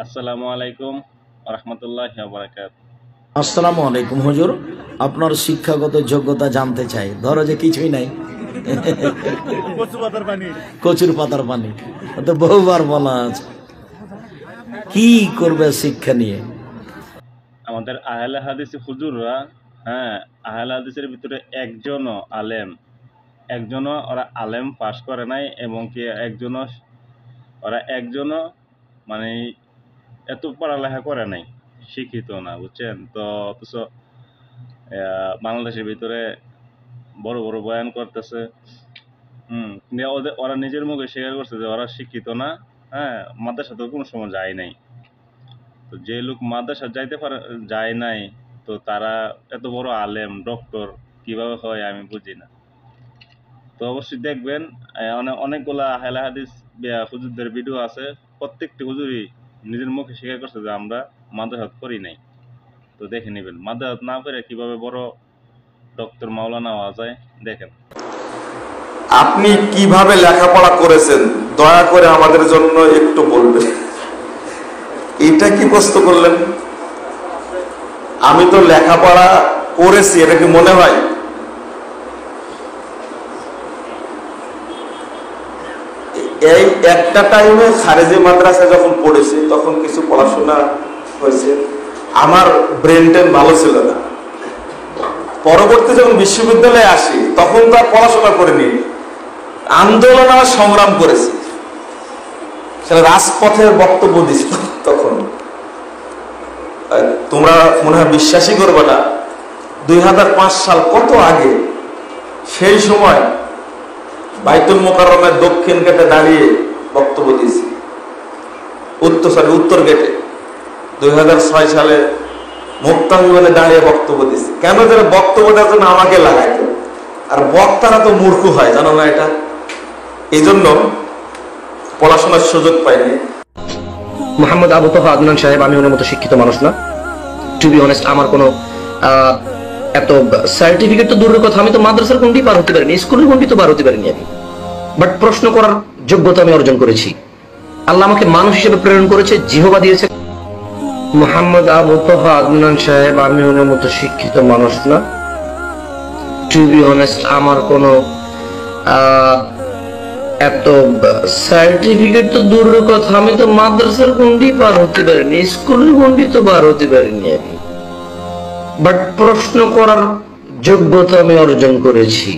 আসসালামু আলাইকুম রহমতুল্লাহ বারাকাত। আসসালামু আলাইকুম হুজুর, আপনার শিক্ষাগত যোগ্যতা জানতে চাই। ধরো যে কিছুই নাই, কচুর পাতার পানি, তো বহুবার বলা আছে। কি করবে শিক্ষা নিয়ে? আমাদের আহলে হাদিস হুজুররা, হ্যাঁ, আহলে হাদিসের ভিতরে একজনও ওরা আলেম পাশ করে নাই, এবং কি একজনও মানে এত পড়ালেখা করে নাই, শিক্ষিত না, বুঝছেন তো। অথচ বাংলাদেশের ভিতরে বড় বড় বয়ান করতেছে। ওরা নিজের মুখে স্বীকার করছে যে ওরা শিক্ষিত না। হ্যাঁ, মাদ্রাসাতেও কোনো সময় যায় নাই। তো যে লোক মাদ্রাসা যায় নাই, তো তারা এত বড় আলেম ডক্টর কিভাবে হয় আমি বুঝি না। তো অবশ্যই দেখবেন, অনেকগুলা আহলে হাদিস হুজুরদের ভিডিও আছে। প্রত্যেকটি হুজুরই নিজের মুখে স্বীকার করছে যে আমরা মাদ্রাসাত করি নাই। তো দেখে নেবেন মাদ্রাসাত না করে কিভাবে বড় ডক্টর মাওলানা হওয়া যায়, দেখেন। আপনি কিভাবে লেখাপড়া করেছেন দয়া করে আমাদের জন্য একটু বলবেন। এটা কি প্রশ্ন করলেন? আমি তো লেখাপড়া করেছি, এটা কি মনে হয়? এই একটা টাইমে খারেজি মাদ্রাসায় যখন পড়েছি তখন কিছু পড়াশোনা হয়েছে, আমার ব্রেন টেন ভালো ছিল না। পরবর্তী যখন বিশ্ববিদ্যালয়ে আসি তখন তো আর পড়াশোনা করিনি, আন্দোলন আর সংগ্রাম করেছি, সেটা রাজপথের বক্তব্য দিছি। তখন তোমরা মনে হয় বিশ্বাসই করবে না, 2005 সাল, কত আগে, সেই সময় বাইতুল মোকাররমের দক্ষিণ গেটে দাঁড়িয়ে বক্তব্য দিয়েছি, উত্তর গেটে 2006 সালে মুক্তা বিমানে দাঁড়িয়ে বক্তব্য দিয়েছি। কেন যেন বক্তব্য দেওয়ার জন্য আমাকে লাগাইতো, আর বক্তারা তো মূর্খ হয়, জানো না এটা? এই জন্য পড়াশোনার সুযোগ পাইনি। মোহাম্মদ আবু তোহা আদনান সাহেব, আমি ওনার মতো শিক্ষিত মানুষ না। টু বি অনেস্ট, আমার কোনো এত সার্টিফিকেট তো দূরের কথা, আমি তো মাদ্রাসার গণ্ডি পার হতে পারিনি, স্কুলের গণ্ডি তো পার হতে পারিনি আমি। বাট প্রশ্ন করার যোগ্যতা আমি অর্জন করেছি। আল্লাহ আমাকে মানুষ হিসেবে প্রেরণ করেছে, জিহবা দিয়েছে। মোহাম্মদ আবু তোহা আদনান সাহেব, আমি ওনার মতো শিক্ষিত মানুষ না। টু বি অনেস্ট, আমার কোনো এত সার্টিফিকেট তো দূরের কথা, আমি তো মাদ্রাসার গণ্ডি পার হতে পারিনি, স্কুলের গণ্ডি তো পার হতে পারিনি আমি। বাট প্রশ্ন করার যোগ্যতা আমি অর্জন করেছি।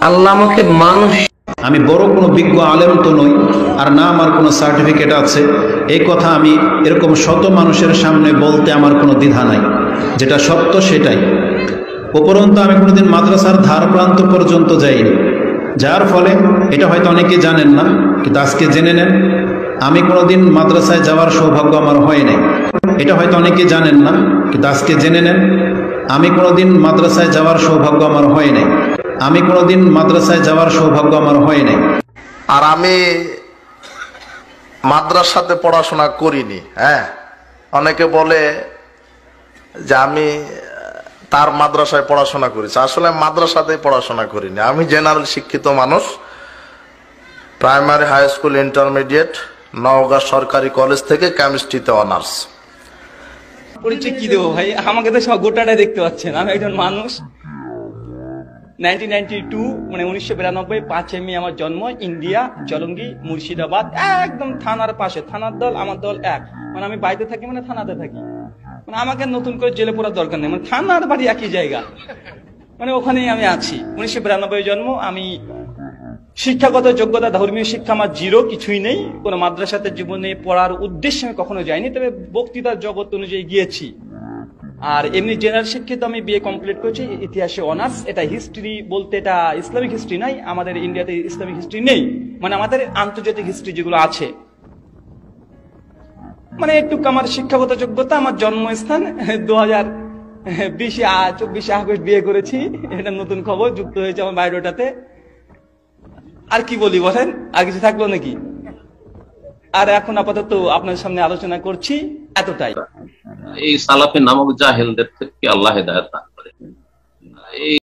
আল্লাহ আমাকে মানুষ, আমি বড় কোনো বিজ্ঞ আলেম তো নই, আর না আমার কোনো সার্টিফিকেট আছে। এই কথা আমি এরকম শত মানুষের সামনে বলতে আমার কোনো দ্বিধা নাই, যেটা সত্য সেটাই। উপরন্তু আমি কোনোদিন মাদ্রাসার ধার প্রান্ত পর্যন্ত যাইনি, যার ফলে এটা হয়তো অনেকে জানেন না, কিন্তু আজকে জেনে নেন, আমি কোনোদিন মাদ্রাসায় যাওয়ার সৌভাগ্য আমার হয় নাই। এটা হয়তো অনেকে জানেন না, কিন্তু আজকে জেনে নেন, আমি কোনোদিন মাদ্রাসায় যাওয়ার সৌভাগ্য আমার হয় নাই। আমি কোনোদিন মাদ্রাসায় যাওয়ার সৌভাগ্য আমার হয় নাই। আর আমি মাদ্রাসাতে পড়াশোনা করিনি। হ্যাঁ, অনেকে বলে যে আমি তার মাদ্রাসায় পড়াশোনা করেছি, আসলে মাদ্রাসাতে পড়াশোনা করিনি। আমি জেনারেল শিক্ষিত মানুষ, primary, high school, intermediate, Naogaon সরকারি কলেজ থেকে কেমিস্ট্রিতে অনার্স। পরিচয় কি দেবো ভাই, আমাকে তো সব গোটাটাই দেখতে পাচ্ছেন। আমি একজন মানুষ, 1992 মানে 1992 5 মে আমার জন্ম, ইন্ডিয়া, জলঙ্গি, মুর্শিদাবাদ, একদম থানার পাশে। থানার দল আমার দল এক, মানে আমি বাইরে থাকি মানে থানাতে থাকি, মানে আমাকে নতুন করে জেলে পড়ার দরকার নেই, মানে থানার বাড়ি একই জায়গা, মানে ওখানেই আমি আছি। 1992 জন্ম। আমি শিক্ষাগত যোগ্যতা, ধর্মীয় শিক্ষা আমার জিরো, কিছুই নেই। কোনো মাদ্রাসাতে জীবনে পড়ার উদ্দেশ্যে আমি কখনো যাইনি, তবে বক্তৃতার জগৎ অনুযায়ী গিয়েছি। আর এমনি জেনারেল শিক্ষিত, আমি বিএ কমপ্লিট করেছি, ইতিহাসে অনার্স। এটা হিস্ট্রি বলতে, এটা ইসলামিক হিস্ট্রি নাই, আমাদের ইন্ডিয়াতে ইসলামিক হিস্ট্রি নেই, মানে আমাদের আন্তর্জাতিক হিস্ট্রি যেগুলো আছে। মানে একটু আমার শিক্ষাগত যোগ্যতা, আমার জন্মস্থান 2024 আগস্ট বিয়ে করেছি, এটা নতুন খবর যুক্ত হয়েছে আমার বায়োডাটাতে। আর কি বলি বলেন, আর কিছু থাকলো নাকি? আর এখন আপাতত আপনার সামনে আলোচনা করছি, এতটাই। এই সালাফে নামক জাহেলদের থেকে আল্লাহ হেদায়েত দান করে।